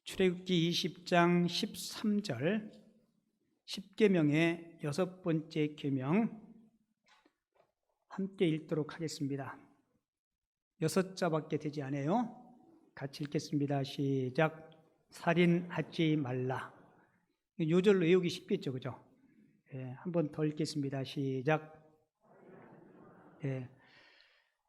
출애굽기 20장 13절 10계명의 여섯 번째 계명 함께 읽도록 하겠습니다. 6자밖에 되지 않아요. 같이 읽겠습니다. 시작. 살인하지 말라. 요절로 외우기 쉽겠죠, 그죠? 한 번 더 읽겠습니다. 시작.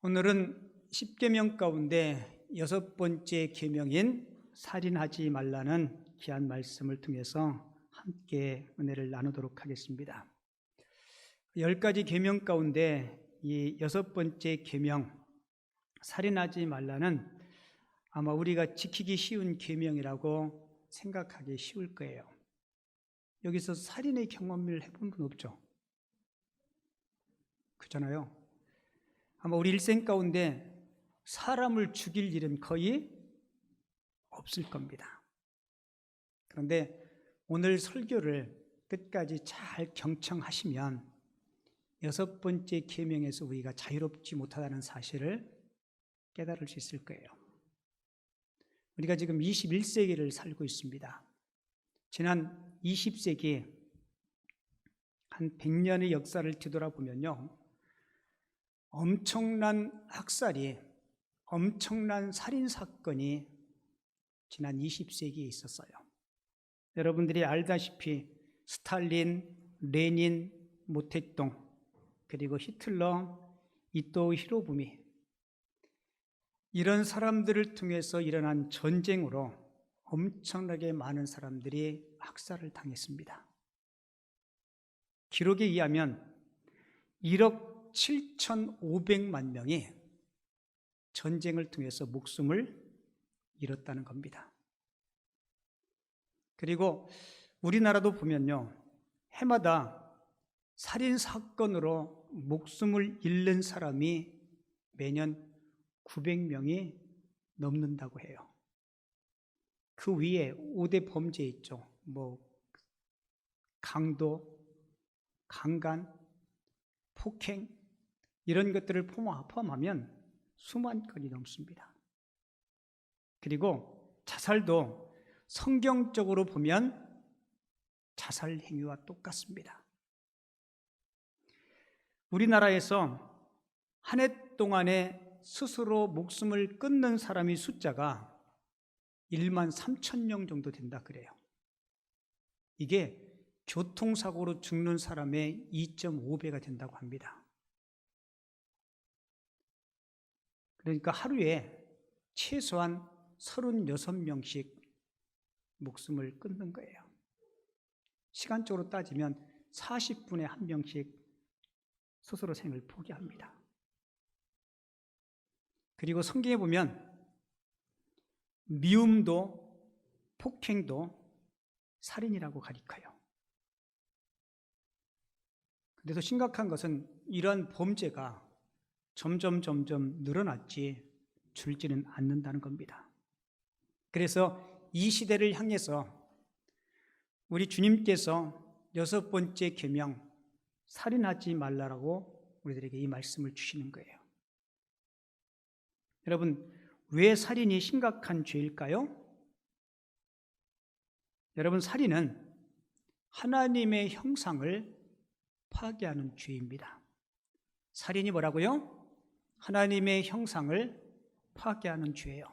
오늘은 10계명 가운데 여섯 번째 계명인 살인하지 말라는 귀한 말씀을 통해서 함께 은혜를 나누도록 하겠습니다. 10가지 계명 가운데 이 여섯 번째 계명 살인하지 말라는 아마 우리가 지키기 쉬운 계명이라고 생각하기 쉬울 거예요. 여기서 살인의 경험을 해본 분 없죠? 그렇잖아요. 아마 우리 일생 가운데 사람을 죽일 일은 거의 없을 겁니다. 그런데 오늘 설교를 끝까지 잘 경청하시면 여섯 번째 계명에서 우리가 자유롭지 못하다는 사실을 깨달을 수 있을 거예요. 우리가 지금 21세기를 살고 있습니다. 지난 20세기 한 100년의 역사를 뒤돌아보면요, 엄청난 학살이, 엄청난 살인사건이 지난 20세기에 있었어요. 여러분들이 알다시피 스탈린, 레닌, 모택동, 그리고 히틀러, 이토 히로부미, 이런 사람들을 통해서 일어난 전쟁으로 엄청나게 많은 사람들이 학살을 당했습니다. 기록에 의하면 1억 7,500만 명이 전쟁을 통해서 목숨을 잃었다는 겁니다. 그리고 우리나라도 보면요, 해마다 살인사건으로 목숨을 잃는 사람이 매년 900명이 넘는다고 해요. 그 위에 5대 범죄 있죠. 강도, 강간, 폭행, 이런 것들을 포함하면 수만 건이 넘습니다. 그리고 자살도 성경적으로 보면 자살 행위와 똑같습니다. 우리나라에서 한 해 동안에 스스로 목숨을 끊는 사람의 숫자가 1만 3천 명 정도 된다 그래요. 이게 교통사고로 죽는 사람의 2.5배가 된다고 합니다. 그러니까 하루에 최소한 36명씩 목숨을 끊는 거예요. 시간적으로 따지면 40분에 한 명씩 스스로 생을 포기합니다. 그리고 성경에 보면 미움도 폭행도 살인이라고 가리켜요. 그래서 심각한 것은 이러한 범죄가 점점 늘어났지 줄지는 않는다는 겁니다. 그래서 이 시대를 향해서 우리 주님께서 여섯 번째 계명 살인하지 말라라고 우리들에게 이 말씀을 주시는 거예요. 여러분, 왜 살인이 심각한 죄일까요? 여러분, 살인은 하나님의 형상을 파괴하는 죄입니다. 살인이 뭐라고요? 하나님의 형상을 파괴하는 죄예요.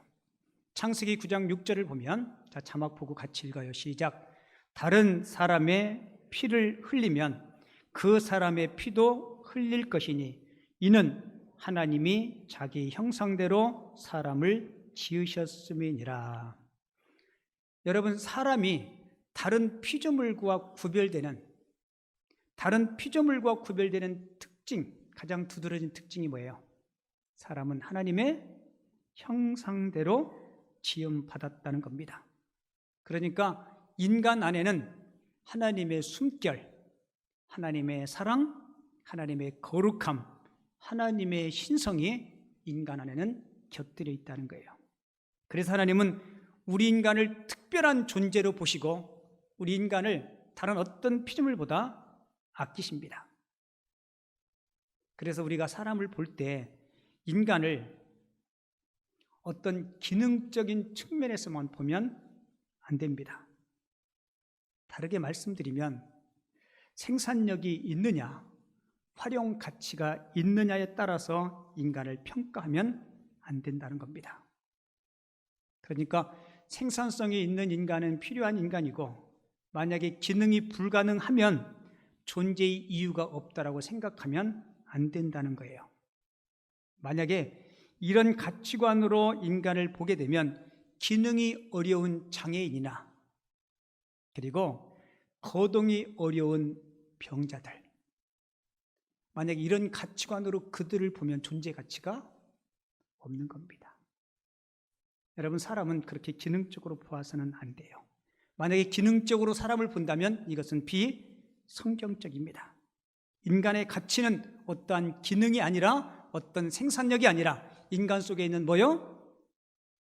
창세기 9장 6절을 보면, 자, 자막 보고 같이 읽어요. 시작. 다른 사람의 피를 흘리면 그 사람의 피도 흘릴 것이니 이는 하나님이 자기 형상대로 사람을 지으셨음이니라. 여러분, 사람이 다른 피조물과 구별되는 특징, 가장 두드러진 특징이 뭐예요? 사람은 하나님의 형상대로 지음받았다는 겁니다. 그러니까 인간 안에는 하나님의 숨결, 하나님의 사랑, 하나님의 거룩함, 하나님의 신성이 인간 안에는 곁들여 있다는 거예요. 그래서 하나님은 우리 인간을 특별한 존재로 보시고 우리 인간을 다른 어떤 피조물보다 아끼십니다. 그래서 우리가 사람을 볼 때 인간을 어떤 기능적인 측면에서만 보면 안 됩니다. 다르게 말씀드리면 생산력이 있느냐, 활용 가치가 있느냐에 따라서 인간을 평가하면 안 된다는 겁니다. 그러니까 생산성이 있는 인간은 필요한 인간이고, 만약에 기능이 불가능하면 존재의 이유가 없다라고 생각하면 안 된다는 거예요. 만약에 이런 가치관으로 인간을 보게 되면 기능이 어려운 장애인이나 그리고 거동이 어려운 병자들, 만약에 이런 가치관으로 그들을 보면 존재 가치가 없는 겁니다. 여러분, 사람은 그렇게 기능적으로 보아서는 안 돼요. 만약에 기능적으로 사람을 본다면 이것은 비성경적입니다. 인간의 가치는 어떠한 기능이 아니라, 어떤 생산력이 아니라 인간 속에 있는 뭐요?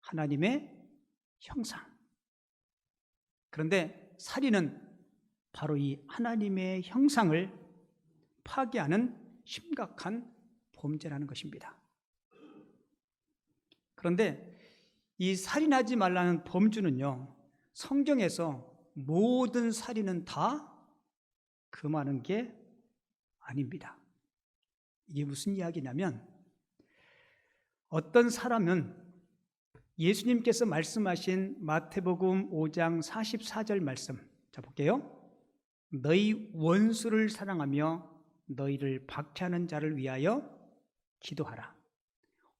하나님의 형상. 그런데 살인은 바로 이 하나님의 형상을 파괴하는 심각한 범죄라는 것입니다. 그런데 이 살인하지 말라는 범주는요, 성경에서 모든 살인은 다 금하는 게 아닙니다. 이게 무슨 이야기냐면, 어떤 사람은 예수님께서 말씀하신 마태복음 5장 44절 말씀, 자 볼게요. 너희 원수를 사랑하며 너희를 박해하는 자를 위하여 기도하라.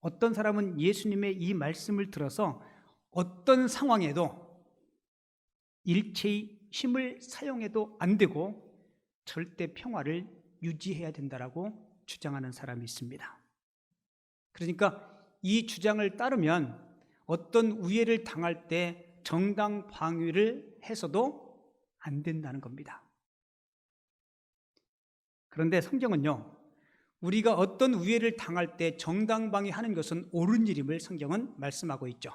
어떤 사람은 예수님의 이 말씀을 들어서 어떤 상황에도 일체의 힘을 사용해도 안 되고 절대 평화를 유지해야 된다라고 주장하는 사람이 있습니다. 그러니까 이 주장을 따르면 어떤 우애를 당할 때 정당 방위를 해서도 안 된다는 겁니다. 그런데 성경은요, 우리가 어떤 우애를 당할 때 정당방위하는 것은 옳은 일임을 성경은 말씀하고 있죠.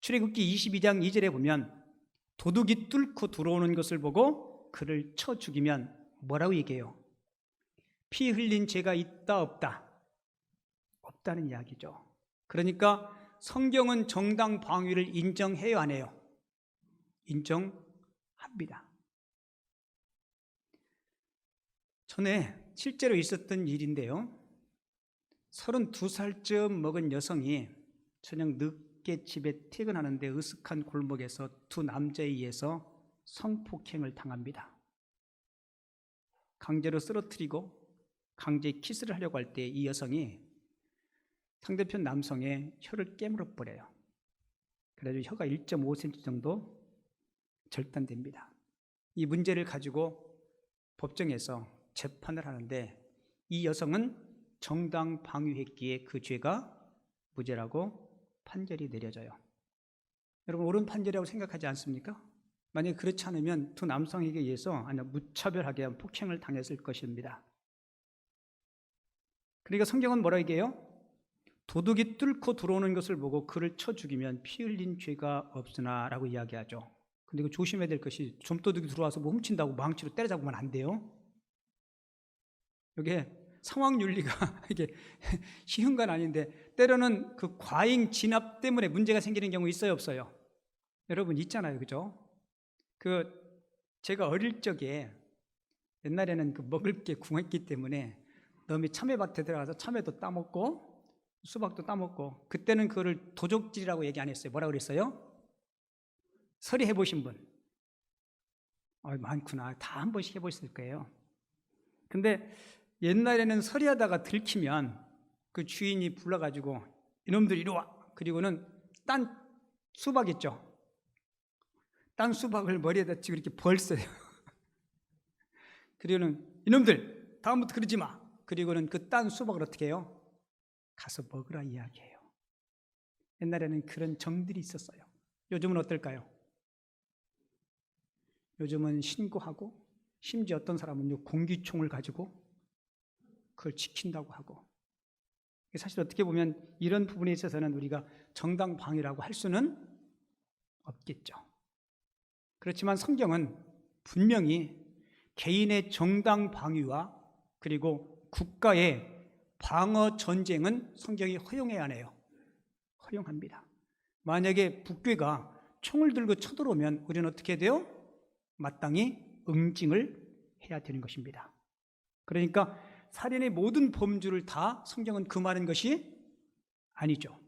출애굽기 22장 2절에 보면 도둑이 뚫고 들어오는 것을 보고 그를 쳐 죽이면 뭐라고 얘기해요? 피 흘린 죄가 있다 없다? 없다는 이야기죠. 그러니까 성경은 정당방위를 인정해요, 안 해요? 인정합니다. 전에 실제로 있었던 일인데요, 32살쯤 먹은 여성이 저녁 늦게 집에 퇴근하는데 으슥한 골목에서 두 남자에 의해서 성폭행을 당합니다. 강제로 쓰러뜨리고 강제 키스를 하려고 할 때 이 여성이 상대편 남성의 혀를 깨물어 버려요. 그래서 혀가 1.5cm 정도 절단됩니다. 이 문제를 가지고 법정에서 재판을 하는데 이 여성은 정당 방위했기에 그 죄가 무죄라고 판결이 내려져요. 여러분, 옳은 판결이라고 생각하지 않습니까? 만약에 그렇지 않으면 두 남성에게 의해서 무차별하게 폭행을 당했을 것입니다. 그러니까 성경은 뭐라 얘기해요? 도둑이 뚫고 들어오는 것을 보고 그를 쳐 죽이면 피 흘린 죄가 없으나 라고 이야기하죠. 근데 이거 조심해야 될 것이, 좀도둑이 들어와서 뭐 훔친다고 망치로 때려잡으면 안 돼요. 이게 상황윤리가 이게 쉬운 건 아닌데 때로는 그 과잉 진압 때문에 문제가 생기는 경우 있어요, 없어요? 여러분 있잖아요, 그죠? 제가 어릴 적에 옛날에는 먹을 게 궁했기 때문에 놈이 참외밭에 들어가서 참외도 따먹고 수박도 따먹고, 그때는 그거를 도적질이라고 얘기 안 했어요. 뭐라고 그랬어요? 서리 해보신 분? 많구나. 다 한 번씩 해보셨을 거예요. 근데 옛날에는 서리하다가 들키면 그 주인이 불러가지고 이놈들 이리 와. 그리고는 딴 수박 있죠? 딴 수박을 머리에다 지고 이렇게 벌써요. 그리고는 이놈들 다음부터 그러지 마. 그리고는 그 딴 수박을 어떻게 해요? 가서 먹으라 이야기해요. 옛날에는 그런 정들이 있었어요. 요즘은 어떨까요? 요즘은 신고하고, 심지어 어떤 사람은 공기총을 가지고 그걸 지킨다고 하고. 사실 어떻게 보면 이런 부분에 있어서는 우리가 정당 방위라고 할 수는 없겠죠. 그렇지만 성경은 분명히 개인의 정당 방위와 그리고 국가의 방어 전쟁은 성경이 허용해야 하네요. 허용합니다. 만약에 북괴가 총을 들고 쳐들어오면 우리는 어떻게 돼요? 마땅히 응징을 해야 되는 것입니다. 그러니까 살인의 모든 범주를 다 성경은 금하는 것이 아니죠.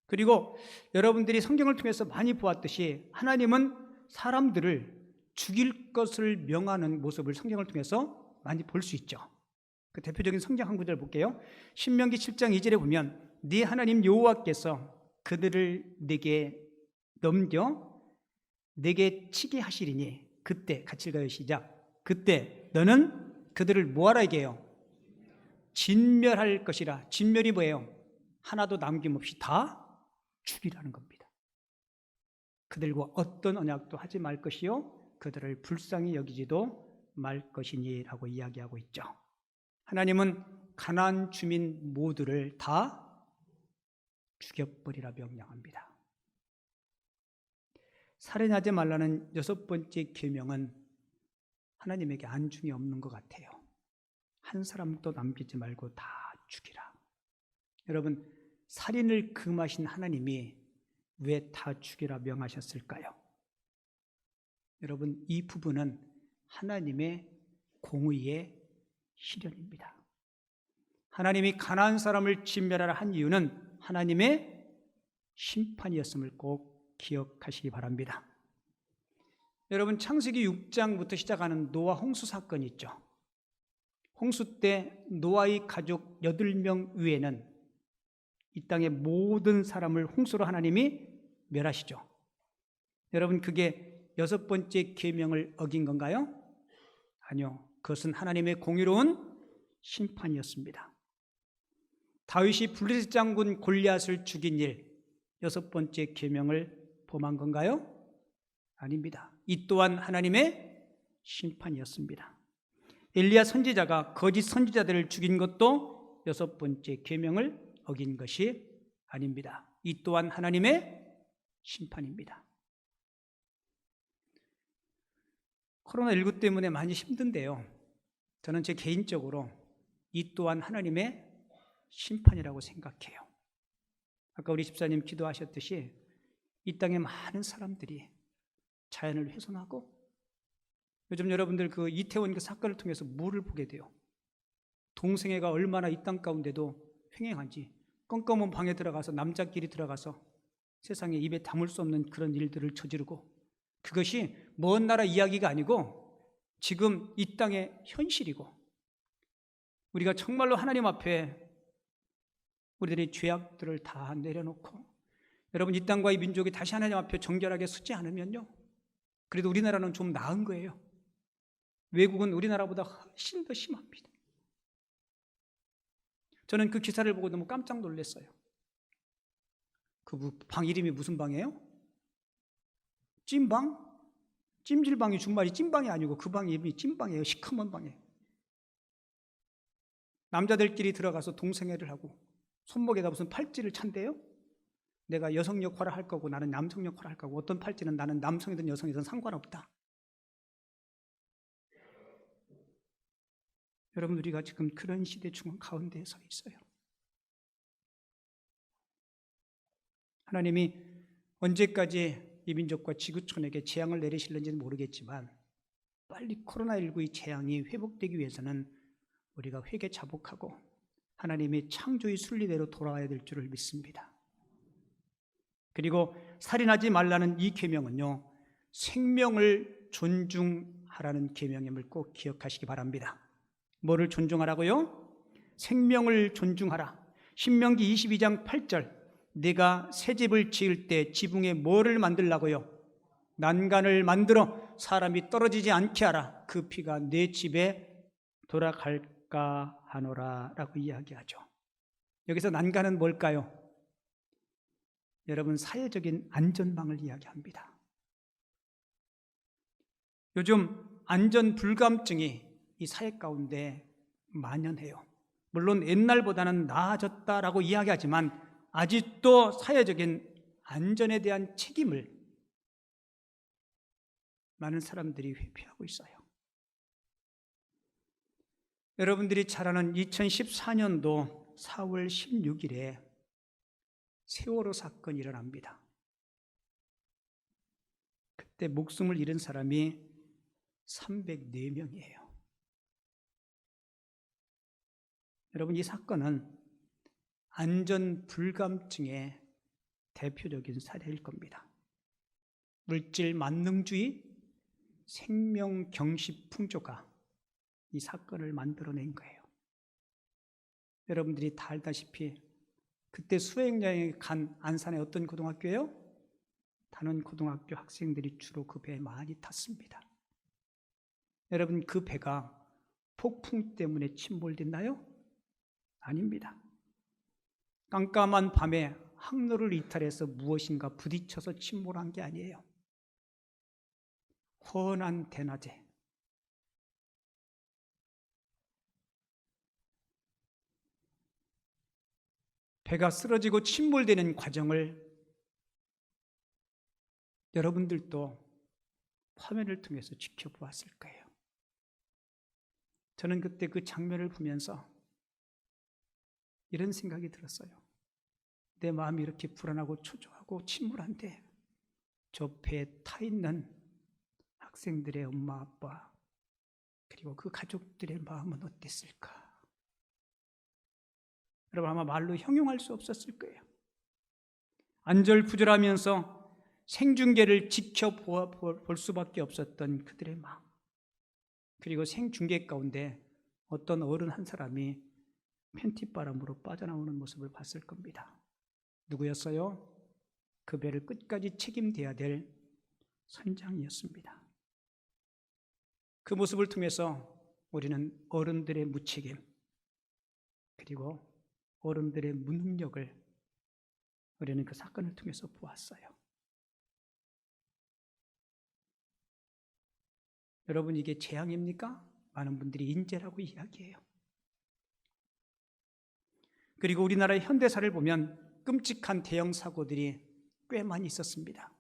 그리고 여러분들이 성경을 통해서 많이 보았듯이 하나님은 사람들을 죽일 것을 명하는 모습을 성경을 통해서 많이 볼 수 있죠. 그 대표적인 성경 한 구절 볼게요. 신명기 7장 2절에 보면 네 하나님 여호와께서 그들을 내게 넘겨 내게 치게 하시리니 그때, 같이 읽어요. 시작. 그때 너는 그들을 뭐하라 얘기해요? 진멸할 것이라. 진멸이 뭐예요? 하나도 남김없이 다 죽이라는 겁니다. 그들과 어떤 언약도 하지 말 것이요 그들을 불쌍히 여기지도 말 것이니 라고 이야기하고 있죠. 하나님은 가나안 주민 모두를 다 죽여버리라 명령합니다. 살인하지 말라는 6번째 계명은 하나님에게 안중이 없는 것 같아요. 한 사람도 남기지 말고 다 죽이라. 여러분, 살인을 금하신 하나님이 왜 다 죽이라 명하셨을까요? 여러분, 이 부분은 하나님의 공의의 실현입니다. 하나님이 가나안 사람을 진멸하라 한 이유는 하나님의 심판이었음을 꼭 기억하시기 바랍니다. 여러분, 창세기 6장부터 시작하는 노아 홍수 사건이 있죠. 홍수 때 노아의 가족 8명 외에는 이 땅의 모든 사람을 홍수로 하나님이 멸하시죠. 여러분, 그게 6번째 계명을 어긴 건가요? 아니요. 그것은 하나님의 공의로운 심판이었습니다. 다윗이 블레셋 장군 골리앗을 죽인 일, 6번째 계명을 범한 건가요? 아닙니다. 이 또한 하나님의 심판이었습니다. 엘리야 선지자가 거짓 선지자들을 죽인 것도 6번째 계명을 어긴 것이 아닙니다. 이 또한 하나님의 심판입니다. 코로나19 때문에 많이 힘든데요. 저는 제 개인적으로 이 또한 하나님의 심판이라고 생각해요. 아까 우리 집사님 기도하셨듯이 이 땅에 많은 사람들이 자연을 훼손하고 요즘 여러분들 그 이태원 그 사건을 통해서 뭐를 보게 돼요? 동성애가 얼마나 이 땅 가운데도 횡행한지 껌껌한 방에 들어가서 남자끼리 들어가서 세상에 입에 담을 수 없는 그런 일들을 저지르고 그것이 먼 나라 이야기가 아니고 지금 이 땅의 현실이고 우리가 정말로 하나님 앞에 우리들의 죄악들을 다 내려놓고 여러분 이 땅과 이 민족이 다시 하나님 앞에 정결하게 서지 않으면요 그래도 우리나라는 좀 나은 거예요. 외국은 우리나라보다 훨씬 더 심합니다. 저는 그 기사를 보고 너무 깜짝 놀랐어요. 그 방 이름이 무슨 방이에요? 찜방? 찜질방이 중말이 찜방이 아니고 그 방 이름이 찜방이에요. 시커먼 방이에요. 남자들끼리 들어가서 동성애를 하고 손목에다 무슨 팔찌를 찬대요? 내가 여성 역할을 할 거고 나는 남성 역할을 할 거고 어떤 팔찌는 나는 남성이든 여성이든 상관없다. 여러분 우리가 지금 그런 시대 중 가운데에 서 있어요. 하나님이 언제까지 이 민족과 지구촌에게 재앙을 내리실는지는 모르겠지만 빨리 코로나19의 재앙이 회복되기 위해서는 우리가 회개 자복하고 하나님의 창조의 순리대로 돌아와야 될 줄을 믿습니다. 그리고 살인하지 말라는 이 계명은요 생명을 존중하라는 계명임을 꼭 기억하시기 바랍니다. 뭐를 존중하라고요? 생명을 존중하라. 신명기 22장 8절 내가 새 집을 지을 때 지붕에 뭐를 만들라고요? 난간을 만들어 사람이 떨어지지 않게 하라. 그 피가 내 집에 돌아갈까 하노라 라고 이야기하죠. 여기서 난간은 뭘까요? 여러분 사회적인 안전망을 이야기합니다. 요즘 안전 불감증이 이 사회 가운데 만연해요. 물론 옛날보다는 나아졌다라고 이야기하지만 아직도 사회적인 안전에 대한 책임을 많은 사람들이 회피하고 있어요. 여러분들이 잘 아는 2014년도 4월 16일에 세월호 사건이 일어납니다. 그때 목숨을 잃은 사람이 304명이에요. 여러분, 이 사건은 안전 불감증의 대표적인 사례일 겁니다. 물질 만능주의, 생명 경시 풍조가 이 사건을 만들어낸 거예요. 여러분들이 다 알다시피 그때 수행여행에 간 안산의 어떤 고등학교예요? 다른 고등학교 학생들이 주로 그 배에 많이 탔습니다. 여러분, 그 배가 폭풍 때문에 침몰됐나요? 아닙니다. 깜깜한 밤에 항로를 이탈해서 무엇인가 부딪혀서 침몰한 게 아니에요. 훤한 대낮에 배가 쓰러지고 침몰되는 과정을 여러분들도 화면을 통해서 지켜보았을 거예요. 저는 그때 그 장면을 보면서 이런 생각이 들었어요. 내 마음이 이렇게 불안하고 초조하고 침울한데 저 배에 타 있는 학생들의 엄마, 아빠, 그리고 그 가족들의 마음은 어땠을까? 여러분, 아마 말로 형용할 수 없었을 거예요. 안절부절하면서 생중계를 지켜볼 수밖에 없었던 그들의 마음, 그리고 생중계 가운데 어떤 어른 한 사람이 팬티바람으로 빠져나오는 모습을 봤을 겁니다. 누구였어요? 그 배를 끝까지 책임져야 될 선장이었습니다. 그 모습을 통해서 우리는 어른들의 무책임, 그리고 어른들의 무능력을 우리는 그 사건을 통해서 보았어요. 여러분, 이게 재앙입니까? 많은 분들이 인재라고 이야기해요. 그리고 우리나라의 현대사를 보면 끔찍한 대형 사고들이 꽤 많이 있었습니다.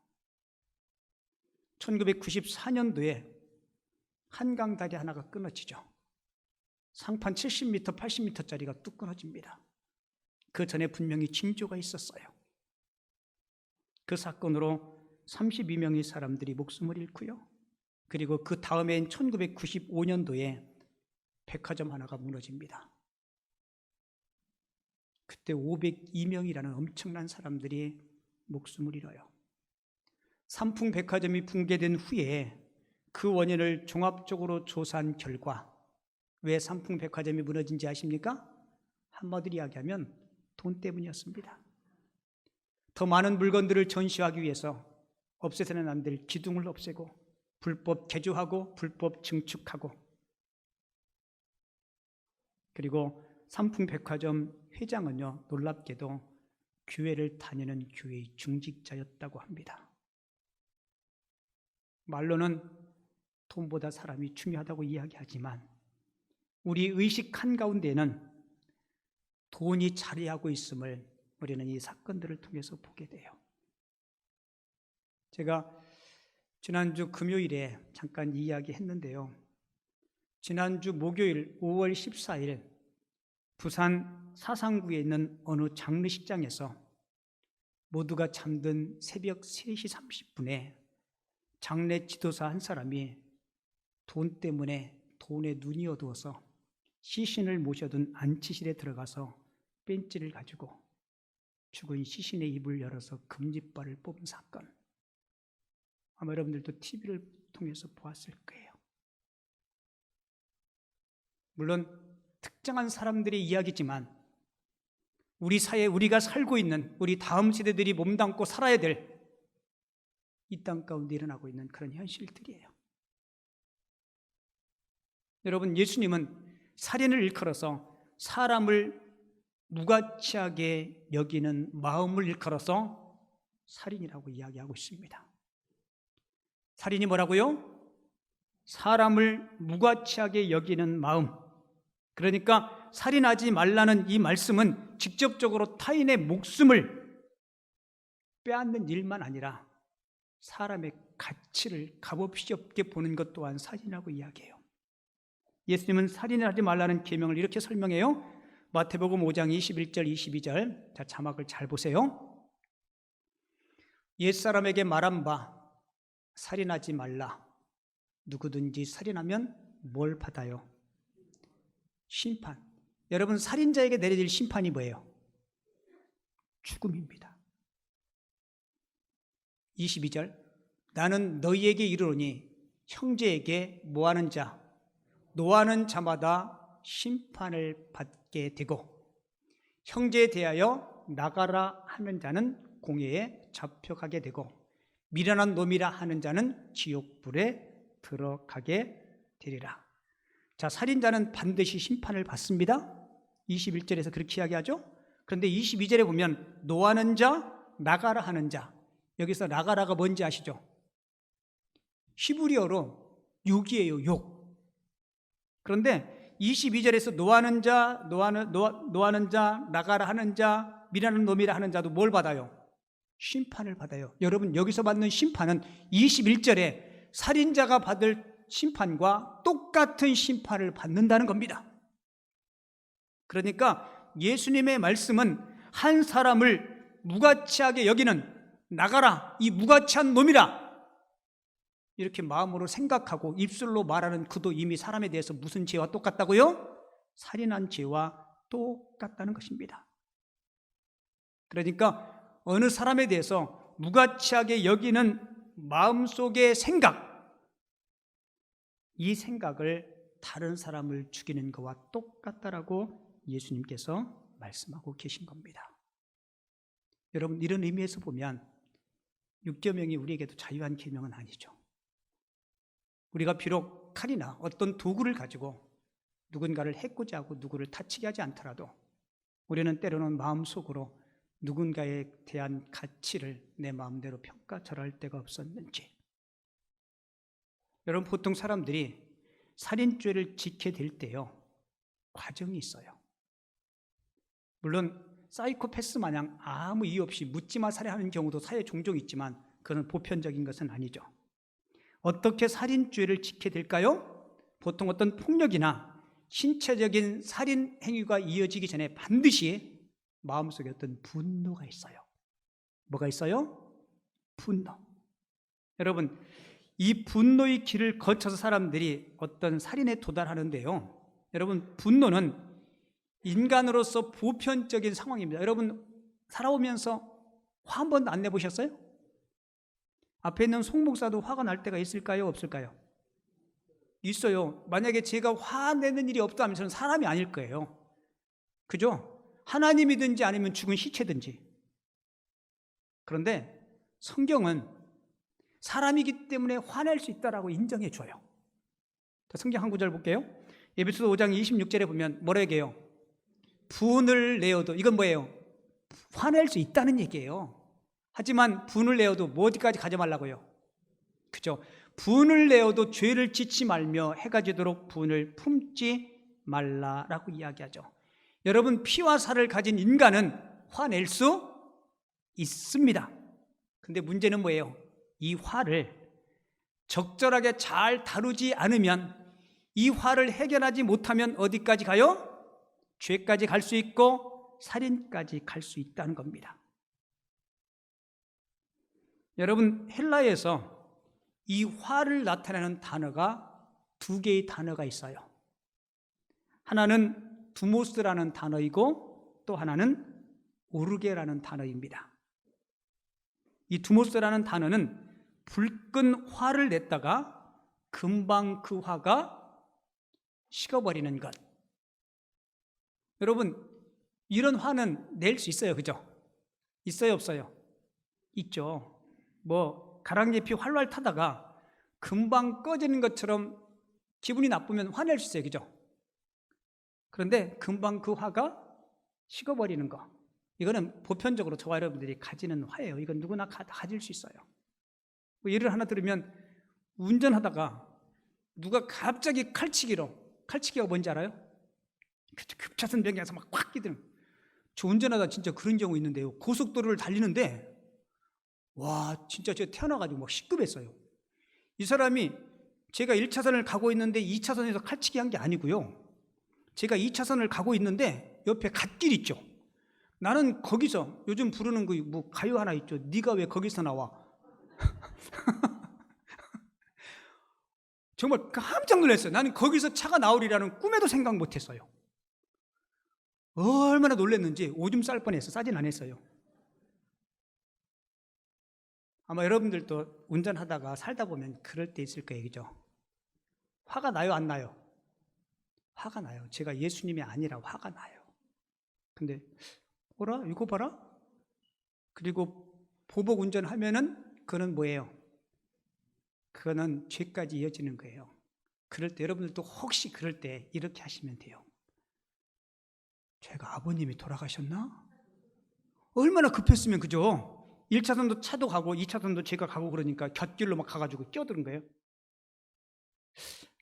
1994년도에 한강다리 하나가 끊어지죠. 상판 70m, 80m짜리가 뚝 끊어집니다. 그 전에 분명히 징조가 있었어요. 그 사건으로 32명의 사람들이 목숨을 잃고요. 그리고 그 다음해인 1995년도에 백화점 하나가 무너집니다. 그때 502명이라는 엄청난 사람들이 목숨을 잃어요. 삼풍 백화점이 붕괴된 후에 그 원인을 종합적으로 조사한 결과, 왜 삼풍 백화점이 무너진지 아십니까? 한마디로 이야기하면 돈 때문이었습니다. 더 많은 물건들을 전시하기 위해서 없애서는 안 될 기둥을 없애고 불법 개조하고 불법 증축하고, 그리고 삼풍 백화점 회장은요, 놀랍게도 교회를 다니는 교회의 중직자였다고 합니다. 말로는 돈보다 사람이 중요하다고 이야기하지만 우리 의식 한가운데는 돈이 자리하고 있음을 우리는 이 사건들을 통해서 보게 돼요. 제가 지난주 금요일에 잠깐 이야기했는데요. 지난주 목요일 5월 14일 부산 사상구에 있는 어느 장례식장에서 모두가 잠든 새벽 3시 30분에 장례 지도사 한 사람이 돈 때문에 돈에 눈이 어두워서 시신을 모셔둔 안치실에 들어가서 벤치를 가지고 죽은 시신의 입을 열어서 금리발을 뽑은 사건, 아마 여러분들도 TV를 통해서 보았을 거예요. 물론 특정한 사람들의 이야기지만 우리 사회에 우리가 살고 있는 우리 다음 세대들이 몸담고 살아야 될 이 땅 가운데 일어나고 있는 그런 현실들이에요. 여러분, 예수님은 살인을 일컬어서 사람을 무가치하게 여기는 마음을 일컬어서 살인이라고 이야기하고 있습니다. 살인이 뭐라고요? 사람을 무가치하게 여기는 마음. 그러니까 살인하지 말라는 이 말씀은 직접적으로 타인의 목숨을 빼앗는 일만 아니라 사람의 가치를 값없이 없게 보는 것 또한 살인이라고 이야기해요. 예수님은 살인을 하지 말라는 계명을 이렇게 설명해요. 마태복음 5장 21절 22절. 자, 자막을 잘 보세요. 옛사람에게 말한 바 살인하지 말라. 누구든지 살인하면 뭘 받아요? 심판. 여러분, 살인자에게 내려질 심판이 뭐예요? 죽음입니다. 22절, 나는 너희에게 이르노니 형제에게 모하는 자, 노하는 자마다 심판을 받게 되고 형제에 대하여 나가라 하는 자는 공회에 잡혀가게 되고 미련한 놈이라 하는 자는 지옥불에 들어가게 되리라. 자, 살인자는 반드시 심판을 받습니다. 21절에서 그렇게 이야기하죠. 그런데 22절에 보면 노하는 자, 나가라 하는 자, 여기서 나가라가 뭔지 아시죠? 히브리어로 욕이에요, 욕. 그런데 22절에서 노하는 자, 노하는 자, 나가라 하는 자, 미련한 놈이라 하는 자도 뭘 받아요? 심판을 받아요. 여러분, 여기서 받는 심판은 21절에 살인자가 받을 심판과 똑같은 심판을 받는다는 겁니다. 그러니까 예수님의 말씀은 한 사람을 무가치하게 여기는 나가라, 이 무가치한 놈이라, 이렇게 마음으로 생각하고 입술로 말하는 그도 이미 사람에 대해서 무슨 죄와 똑같다고요? 살인한 죄와 똑같다는 것입니다. 그러니까 어느 사람에 대해서 무가치하게 여기는 마음속의 생각, 이 생각을 다른 사람을 죽이는 것과 똑같다라고 예수님께서 말씀하고 계신 겁니다. 여러분, 이런 의미에서 보면 육계명이 우리에게도 자유한 계명은 아니죠. 우리가 비록 칼이나 어떤 도구를 가지고 누군가를 해코지 하고 누구를 다치게 하지 않더라도 우리는 때로는 마음속으로 누군가에 대한 가치를 내 마음대로 평가절하할 때가 없었는지. 여러분, 보통 사람들이 살인죄를 짓게 될 때요, 과정이 있어요. 물론 사이코패스 마냥 아무 이유 없이 묻지마 살해하는 경우도 사회에 종종 있지만 그건 보편적인 것은 아니죠. 어떻게 살인죄를 짓게 될까요? 보통 어떤 폭력이나 신체적인 살인 행위가 이어지기 전에 반드시 마음속에 어떤 분노가 있어요. 뭐가 있어요? 분노. 여러분, 이 분노의 길을 거쳐서 사람들이 어떤 살인에 도달하는데요, 여러분, 분노는 인간으로서 보편적인 상황입니다. 여러분, 살아오면서 화 한 번도 안 내보셨어요? 앞에 있는 송 목사도 화가 날 때가 있을까요? 없을까요? 있어요. 만약에 제가 화내는 일이 없다 하면 저는 사람이 아닐 거예요. 그죠? 하나님이든지 아니면 죽은 시체든지. 그런데 성경은 사람이기 때문에 화낼 수 있다라고 인정해 줘요. 성경 한 구절 볼게요. 에베소서 5장 26절에 보면 뭐라 얘기해요? 분을 내어도, 이건 뭐예요? 화낼 수 있다는 얘기예요. 하지만 분을 내어도 뭐 어디까지 가지 말라고요? 그죠? 분을 내어도 죄를 짓지 말며 해가 지도록 분을 품지 말라라고 이야기하죠. 여러분, 피와 살을 가진 인간은 화낼 수 있습니다. 근데 문제는 뭐예요? 이 화를 적절하게 잘 다루지 않으면, 이 화를 해결하지 못하면 어디까지 가요? 죄까지 갈 수 있고 살인까지 갈 수 있다는 겁니다. 여러분, 헬라에서 이 화를 나타내는 단어가 두 개의 단어가 있어요. 하나는 두모스라는 단어이고 또 하나는 오르게라는 단어입니다. 이 두모스라는 단어는 불끈 화를 냈다가 금방 그 화가 식어버리는 것. 여러분, 이런 화는 낼 수 있어요, 그죠? 있어요, 없어요? 있죠. 뭐 가랑잎이 활활 타다가 금방 꺼지는 것처럼 기분이 나쁘면 화낼 수 있어요, 그죠? 그런데 금방 그 화가 식어버리는 거, 이거는 보편적으로 저와 여러분들이 가지는 화예요. 이건 누구나 가질 수 있어요. 뭐 예를 하나 들으면, 운전하다가 누가 갑자기 칼치기가 뭔지 알아요? 급차선 변경해서 막 꽉 끼드는. 저 운전하다 진짜 그런 경우 있는데요, 고속도로를 달리는데 와, 진짜 제가 태어나가지고 막 시급했어요. 이 사람이 제가 1차선을 가고 있는데 2차선에서 칼치기 한 게 아니고요, 제가 2차선을 가고 있는데 옆에 갓길 있죠. 나는 거기서, 요즘 부르는 그 뭐 가요 하나 있죠. 네가 왜 거기서 나와? 정말 깜짝 놀랐어요. 나는 거기서 차가 나오리라는 꿈에도 생각 못했어요. 얼마나 놀랐는지 오줌 쌀 뻔했어. 싸진 않았어요. 아마 여러분들도 운전하다가 살다 보면 그럴 때 있을 거예요. 그죠? 화가 나요, 안 나요? 화가 나요. 제가 예수님이 아니라 화가 나요. 근데 뭐라? 이거 봐라? 그리고 보복 운전하면은 그거는 뭐예요? 그거는 죄까지 이어지는 거예요. 그럴 때 여러분들도 혹시 그럴 때 이렇게 하시면 돼요. 제가 아버님이 돌아가셨나? 얼마나 급했으면 그죠? 1차선도 차도 가고 2차선도 제가 가고 그러니까 곁길로 막 가가지고 끼어드는 거예요.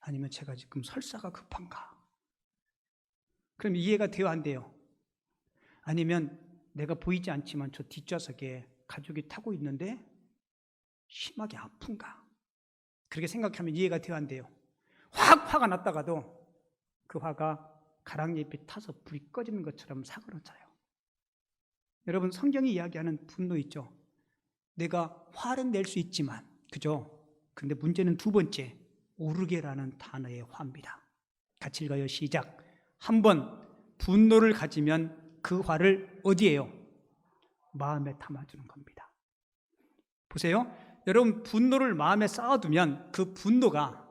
아니면 제가 지금 설사가 급한가? 그럼 이해가 돼요, 안 돼요? 아니면 내가 보이지 않지만 저 뒷좌석에 가족이 타고 있는데 심하게 아픈가? 그렇게 생각하면 이해가 돼요, 안 돼요? 확 화가 났다가도 그 화가 가랑잎이 타서 불이 꺼지는 것처럼 사고로 쳐요. 여러분, 성경이 이야기하는 분노 있죠? 내가 화를 낼 수 있지만, 그죠? 그런데 문제는 두 번째, 오르게라는 단어의 화입니다. 같이 읽어요. 시작. 한번 분노를 가지면 그 화를 어디에요? 마음에 담아주는 겁니다. 보세요. 여러분, 분노를 마음에 쌓아두면 그 분노가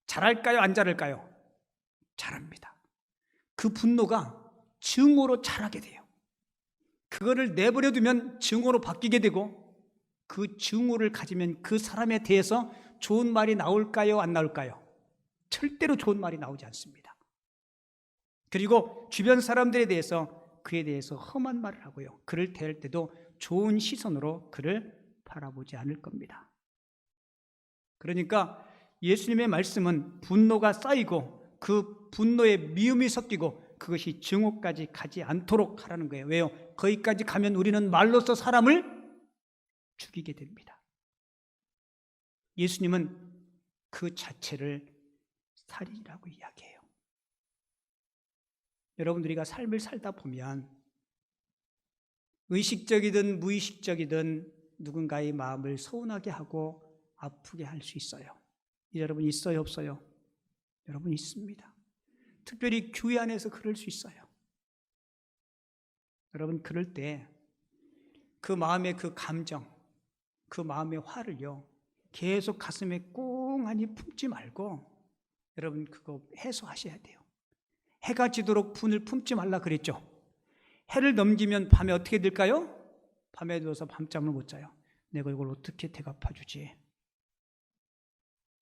자랄까요? 안 자랄까요? 자랍니다. 그 분노가 증오로 자라게 돼요. 그거를 내버려두면 증오로 바뀌게 되고, 그 증오를 가지면 그 사람에 대해서 좋은 말이 나올까요? 안 나올까요? 절대로 좋은 말이 나오지 않습니다. 그리고 주변 사람들에 대해서 그에 대해서 험한 말을 하고요. 그를 대할 때도 좋은 시선으로 그를 바라보지 않을 겁니다. 그러니까 예수님의 말씀은 분노가 쌓이고 그 분노에 미움이 섞이고 그것이 증오까지 가지 않도록 하라는 거예요. 왜요? 거기까지 가면 우리는 말로써 사람을 죽이게 됩니다. 예수님은 그 자체를 살인이라고 이야기해요. 여러분, 우리가 삶을 살다 보면 의식적이든 무의식적이든 누군가의 마음을 서운하게 하고 아프게 할 수 있어요. 여러분 있어요, 없어요? 여러분 있습니다. 특별히 교회 안에서 그럴 수 있어요. 여러분, 그럴 때 그 마음의 그 감정, 그 마음의 화를요, 계속 가슴에 꽁하니 품지 말고 여러분 그거 해소하셔야 돼요. 해가 지도록 분을 품지 말라 그랬죠. 해를 넘기면 밤에 어떻게 될까요? 밤에 누워서 밤잠을 못 자요. 내가 이걸 어떻게 대갚아주지?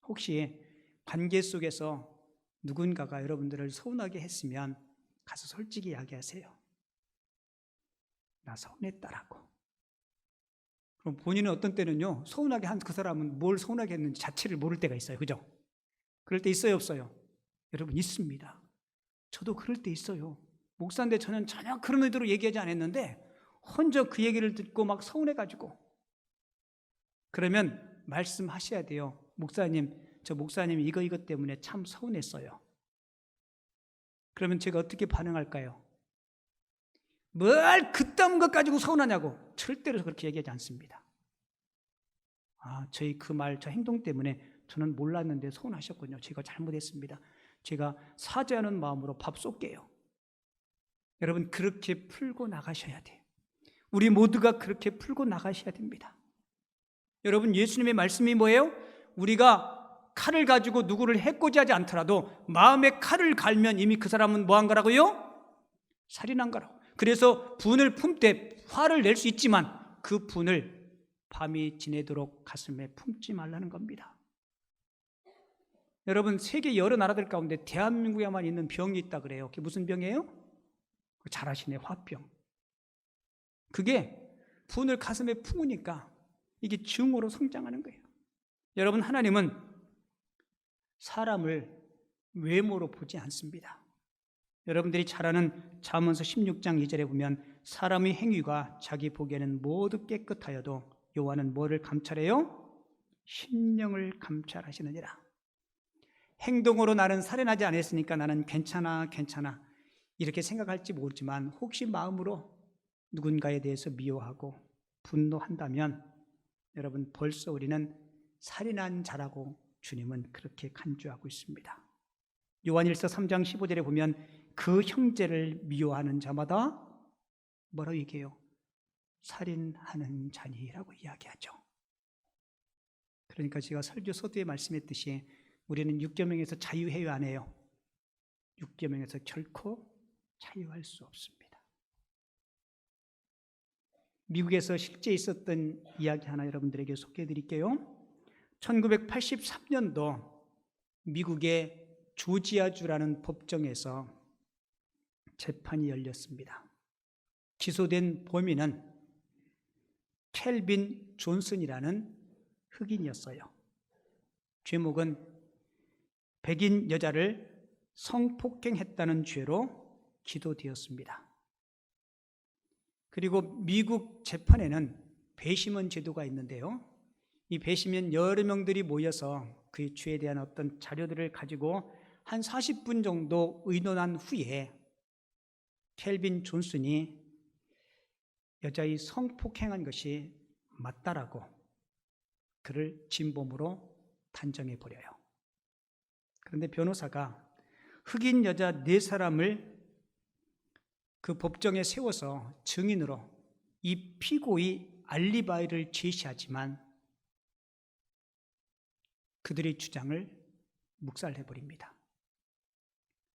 혹시 관계 속에서 누군가가 여러분들을 서운하게 했으면 가서 솔직히 이야기하세요. 나 서운했다라고. 그럼 본인은 어떤 때는요, 서운하게 한 그 사람은 뭘 서운하게 했는지 자체를 모를 때가 있어요. 그죠? 그럴 때 있어요, 없어요? 여러분 있습니다. 저도 그럴 때 있어요. 목사인데 저는 전혀 그런 의도로 얘기하지 않았는데 혼자 그 얘기를 듣고 막 서운해가지고, 그러면 말씀하셔야 돼요. 목사님, 저 목사님이 이것 때문에 참 서운했어요. 그러면 제가 어떻게 반응할까요? 뭘 그딴 것 가지고 서운하냐고. 절대로 그렇게 얘기하지 않습니다. 저희 그 말, 저 행동 때문에 저는 몰랐는데 서운하셨군요. 제가 잘못했습니다. 제가 사죄하는 마음으로 밥 쏠게요. 여러분, 그렇게 풀고 나가셔야 돼요. 우리 모두가 그렇게 풀고 나가셔야 됩니다. 여러분, 예수님의 말씀이 뭐예요? 우리가 칼을 가지고 누구를 해코지 하지 않더라도 마음에 칼을 갈면 이미 그 사람은 뭐 한 거라고요? 살인한 거라고. 그래서 분을 품되 화를 낼 수 있지만 그 분을 밤이 지내도록 가슴에 품지 말라는 겁니다. 여러분, 세계 여러 나라들 가운데 대한민국에만 있는 병이 있다 그래요. 그게 무슨 병이에요? 잘 아시네, 화병. 그게 분을 가슴에 품으니까 이게 증오로 성장하는 거예요. 여러분, 하나님은 사람을 외모로 보지 않습니다. 여러분들이 잘 아는 잠언서 16장 2절에 보면 사람의 행위가 자기 보기에는 모두 깨끗하여도 여호와는 뭐를 감찰해요? 심령을 감찰하시느니라. 행동으로 나는 살인하지 않았으니까 나는 괜찮아 이렇게 생각할지 모르지만 혹시 마음으로 누군가에 대해서 미워하고 분노한다면 여러분 벌써 우리는 살인한 자라고 주님은 그렇게 간주하고 있습니다. 요한일서 3장 15절에 보면 그 형제를 미워하는 자마다 뭐라고 얘기해요? 살인하는 자니라고 이야기하죠. 그러니까 제가 설교 서두에 말씀했듯이 우리는 육계명에서 자유해야 안 해요. 육계명에서 결코 자유할 수 없습니다. 미국에서 실제 있었던 이야기 하나 여러분들에게 소개해 드릴게요. 1983년도 미국의 조지아주라는 법정에서 재판이 열렸습니다. 기소된 범인은 켈빈 존슨이라는 흑인이었어요. 죄목은 백인 여자를 성폭행했다는 죄로 기소되었습니다. 그리고 미국 재판에는 배심원 제도가 있는데요. 이 배심원 여러 명들이 모여서 그 죄에 대한 어떤 자료들을 가지고 한 40분 정도 의논한 후에 켈빈 존슨이 여자의 성폭행한 것이 맞다라고 그를 진범으로 단정해 버려요. 그런데 변호사가 흑인 여자 4사람을 그 법정에 세워서 증인으로 이 피고의 알리바이를 제시하지만 그들의 주장을 묵살해버립니다.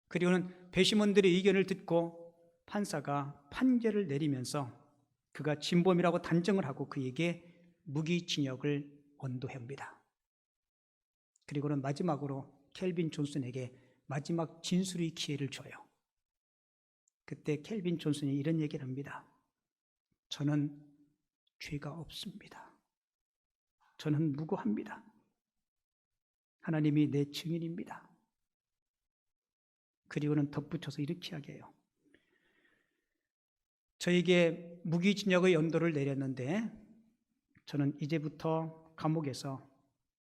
그리고는 배심원들의 의견을 듣고 판사가 판결을 내리면서 그가 진범이라고 단정을 하고 그에게 무기징역을 언도합니다. 그리고는 마지막으로 켈빈 존슨에게 마지막 진술의 기회를 줘요. 그때 켈빈 존슨이 이런 얘기를 합니다. 저는 죄가 없습니다. 저는 무고합니다. 하나님이 내 증인입니다. 그리고는 덧붙여서 이렇게 이야기해요. 저에게 무기징역의 연도를 내렸는데 저는 이제부터 감옥에서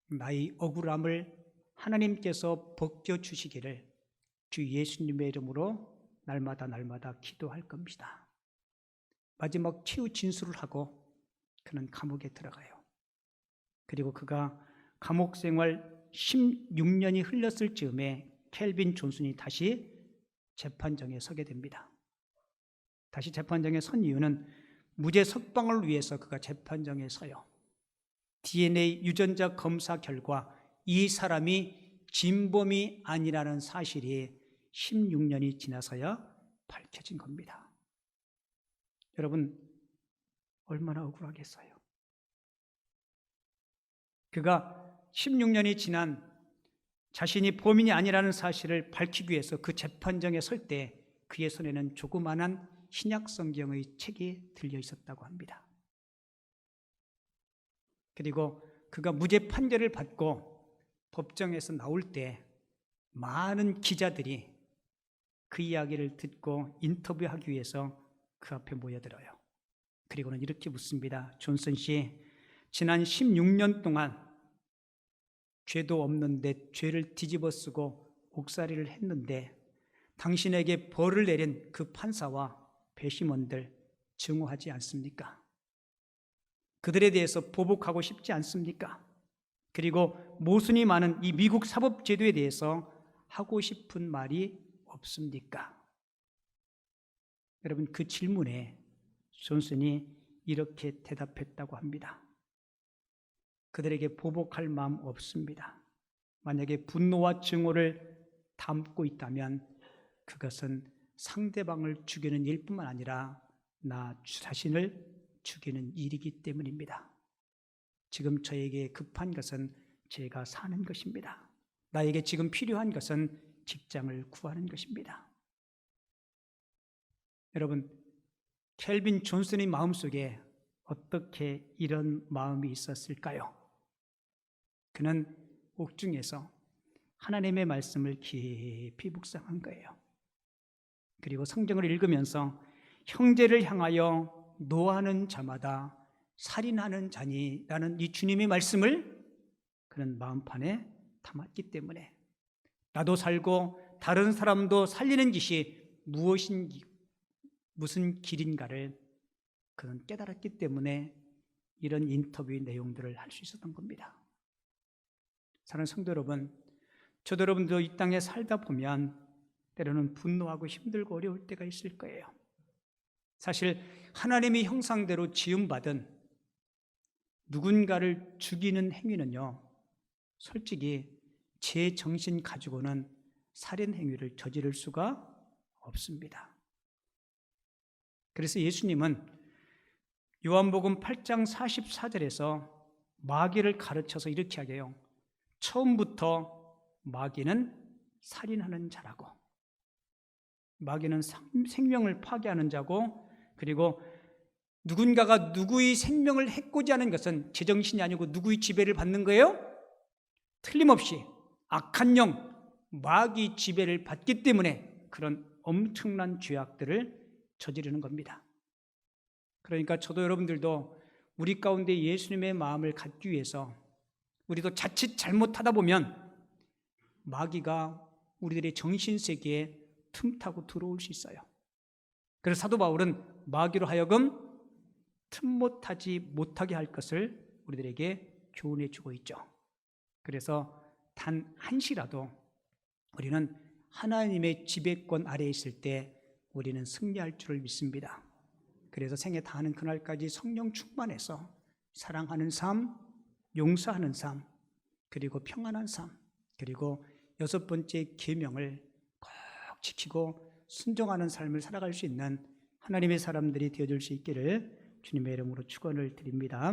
나의 억울함을 하나님께서 벗겨주시기를 주 예수님의 이름으로 날마다 기도할 겁니다. 마지막 최후 진술을 하고 그는 감옥에 들어가요. 그리고 그가 감옥 생활 16년이 흘렀을 즈음에 켈빈 존슨이 다시 재판정에 서게 됩니다. 다시 재판정에 선 이유는 무죄 석방을 위해서 그가 재판정에 서요. DNA 유전자 검사 결과 이 사람이 진범이 아니라는 사실이 16년이 지나서야 밝혀진 겁니다. 여러분, 얼마나 억울하겠어요. 그가 16년이 지난 자신이 범인이 아니라는 사실을 밝히기 위해서 그 재판정에 설 때 그의 손에는 조그마한 신약 성경의 책이 들려 있었다고 합니다. 그리고 그가 무죄 판결을 받고 법정에서 나올 때 많은 기자들이 그 이야기를 듣고 인터뷰하기 위해서 그 앞에 모여들어요. 그리고는 이렇게 묻습니다. 존슨 씨, 지난 16년 동안 죄도 없는데 죄를 뒤집어 쓰고 옥살이를 했는데 당신에게 벌을 내린 그 판사와 배심원들 증오하지 않습니까? 그들에 대해서 보복하고 싶지 않습니까? 그리고 모순이 많은 이 미국 사법제도에 대해서 하고 싶은 말이 없습니까? 여러분, 그 질문에 존슨이 이렇게 대답했다고 합니다. 그들에게 보복할 마음 없습니다. 만약에 분노와 증오를 담고 있다면 그것은 상대방을 죽이는 일뿐만 아니라 나 자신을 죽이는 일이기 때문입니다. 지금 저에게 급한 것은 제가 사는 것입니다. 나에게 지금 필요한 것은 직장을 구하는 것입니다. 여러분, 켈빈 존슨의 마음속에 어떻게 이런 마음이 있었을까요? 그는 옥중에서 하나님의 말씀을 깊이 묵상한 거예요. 그리고 성경을 읽으면서 형제를 향하여 노하는 자마다 살인하는 자니라는 이 주님의 말씀을 그는 마음판에 담았기 때문에 나도 살고 다른 사람도 살리는 것이 무슨 길인가를 그는 깨달았기 때문에 이런 인터뷰의 내용들을 할 수 있었던 겁니다. 사랑하는 성도 여러분, 저도 여러분도 이 땅에 살다 보면 때로는 분노하고 힘들고 어려울 때가 있을 거예요. 사실 하나님의 형상대로 지음받은 누군가를 죽이는 행위는요, 솔직히 제 정신 가지고는 살인 행위를 저지를 수가 없습니다. 그래서 예수님은 요한복음 8장 44절에서 마귀를 가르쳐서 이렇게 하게요. 처음부터 마귀는 살인하는 자라고, 마귀는 생명을 파괴하는 자고, 그리고 누군가가 누구의 생명을 해코지 하는 것은 제정신이 아니고 누구의 지배를 받는 거예요? 틀림없이 악한 영, 마귀 지배를 받기 때문에 그런 엄청난 죄악들을 저지르는 겁니다. 그러니까 저도 여러분들도 우리 가운데 예수님의 마음을 갖기 위해서 우리도 자칫 잘못하다 보면 마귀가 우리들의 정신세계에 틈타고 들어올 수 있어요. 그래서 사도 바울은 마귀로 하여금 틈못하지 못하게 할 것을 우리들에게 교훈해 주고 있죠. 그래서 단 한시라도 우리는 하나님의 지배권 아래에 있을 때 우리는 승리할 줄을 믿습니다. 그래서 생애 다하는 그날까지 성령 충만해서 사랑하는 삶, 용서하는 삶, 그리고 평안한 삶, 그리고 6번째 계명을 꼭 지키고 순종하는 삶을 살아갈 수 있는 하나님의 사람들이 되어줄 수 있기를 주님의 이름으로 축원을 드립니다.